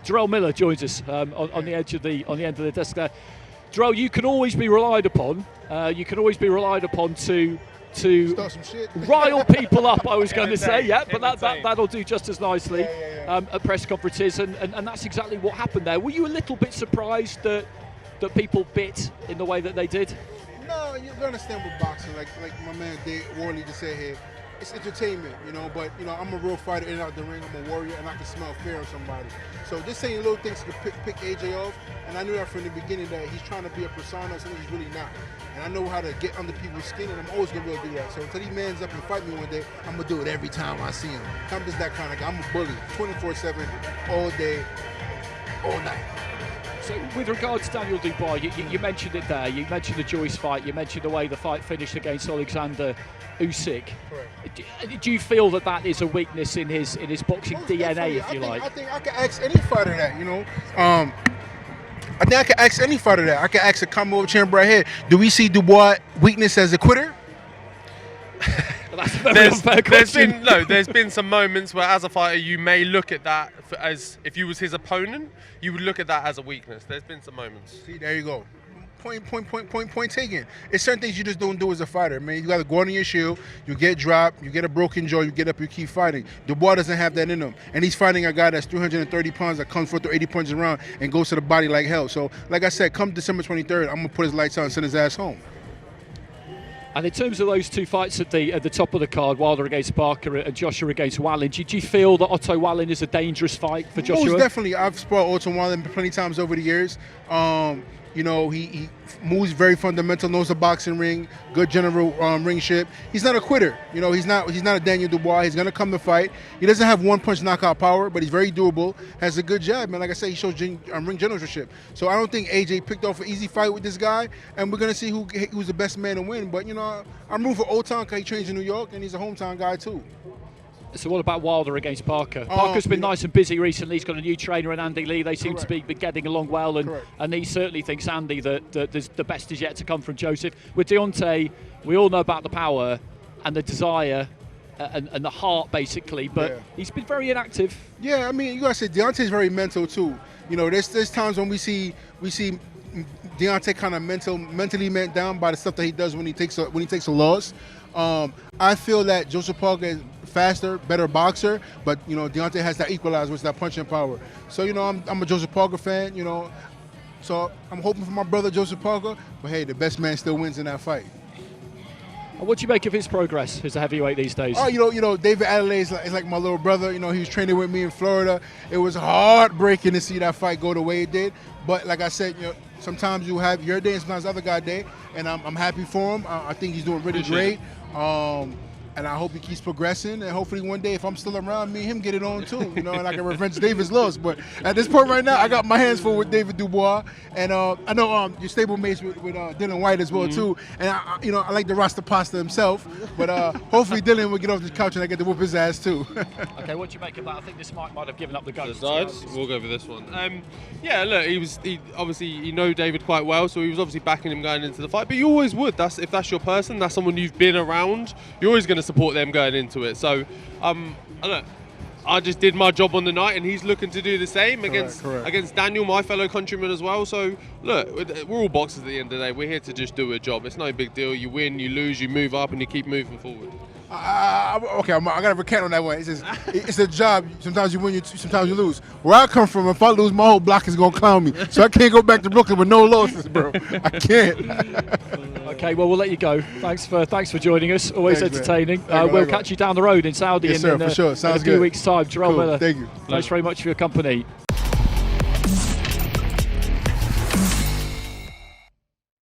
Jarrell Miller joins us on the end of the desk there. Jarrell, you can always be relied upon. To start some shit. rile people up, I was going to say, but that'll do just as nicely at press conferences, and that's exactly what happened there. Were you a little bit surprised that people bit in the way that they did? No, you understand with boxing, like my man Dave Worley just said here, it's entertainment, but I'm a real fighter in and out the ring, I'm a warrior, and I can smell fear on somebody. So just saying little things to pick AJ off, and I knew that from the beginning that he's trying to be a persona, something he's really not. And I know how to get under people's skin, and I'm always going to be able to do that. So until he mans up and fight me one day, I'm going to do it every time I see him. I'm just that kind of guy. I'm a bully, 24/7, all day, all night. So with regards to Daniel Dubois, you mentioned it there. You mentioned the Joyce fight. You mentioned the way the fight finished against Alexander Usyk. Correct. Do you feel that is a weakness in his boxing Most DNA, if you like? like? I think I can ask any fighter that, I think I can ask any fighter that. I can ask a combo champ right here. Do we see Dubois' weakness as a quitter? That's a very unfair question. There's been some moments where, as a fighter, you may look at that as, if you was his opponent, you would look at that as a weakness. There's been some moments. See, there you go. Point taken. It's certain things you just don't do as a fighter, man. You got to go on your shield, you get dropped, you get a broken jaw, you get up, you keep fighting. Dubois doesn't have that in him. And he's fighting a guy that's 330 pounds that comes for 80 punches around and goes to the body like hell. So, like I said, come December 23rd, I'm going to put his lights on and send his ass home. And in terms of those two fights at the top of the card, Wilder against Barker and Joshua against Wallin, do you feel that Otto Wallin is a dangerous fight for Joshua? Most definitely. I've sparred Otto Wallin plenty of times over the years. He moves very fundamental, knows the boxing ring, good general ringship. He's not a quitter. He's not a Daniel Dubois. He's going to come to fight. He doesn't have one-punch knockout power, but he's very doable, has a good jab, man. Like I said, he shows ring generalship. So I don't think AJ picked off an easy fight with this guy, and we're going to see who's the best man to win. But, I'm rooting for Old Town because he trains in New York, and he's a hometown guy, too. So what about Wilder against Barker? Barker's been nice and busy recently. He's got a new trainer in Andy Lee. They seem to be getting along well, and he certainly thinks, Andy, that the best is yet to come from Joseph. With Deontay, we all know about the power and the desire and the heart, basically, but he's been very inactive. Yeah, I mean, you got to say, Deontay's very mental, too. There's times when we see Deontay kind of mentally meant down by the stuff that he does when he takes a loss. I feel that Joseph Parker is faster, better boxer, but Deontay has that equalizer, which is that punching power. So I'm a Joseph Parker fan, so I'm hoping for my brother Joseph Parker, but hey, the best man still wins in that fight. What do you make of his progress as a heavyweight these days? Oh, David Adelaide is like my little brother. He was training with me in Florida. It was heartbreaking to see that fight go the way it did. But like I said, sometimes you have your day and sometimes the other guy's day, and I'm happy for him. I think he's doing really great. And I hope he keeps progressing, and hopefully one day, if I'm still around, me and him get it on too, and I can revenge David's loss. But at this point right now, I got my hands full with David Dubois, and I know your stable mates with Dylan White as well too. And I like the Rasta Pasta himself, but hopefully Dylan will get off the couch and I get to whoop his ass too. Okay, what do you make of that? I think this might have given up the ghost. We'll go for this one. Look, he obviously you know David quite well, so he was obviously backing him going into the fight. But you always would. If that's your person, that's someone you've been around. You're always going to support them going into it. So, look, I just did my job on the night, and he's looking to do the same against Daniel, my fellow countryman as well. So, look, we're all boxers at the end of the day. We're here to just do a job. It's no big deal. You win, you lose, you move up, and you keep moving forward. Okay, I got to recant on that one. It's a job. Sometimes you win, sometimes you lose. Where I come from, if I lose, my whole block is going to clown me. So I can't go back to Brooklyn with no losses, bro. I can't. Okay, well, we'll let you go. Thanks for joining us. Always entertaining. We'll we'll catch you down the road in Saudi yes, sir, in for sure. Sounds a few weeks' time. Jarrell Miller, Thank you. Thanks very much for your company.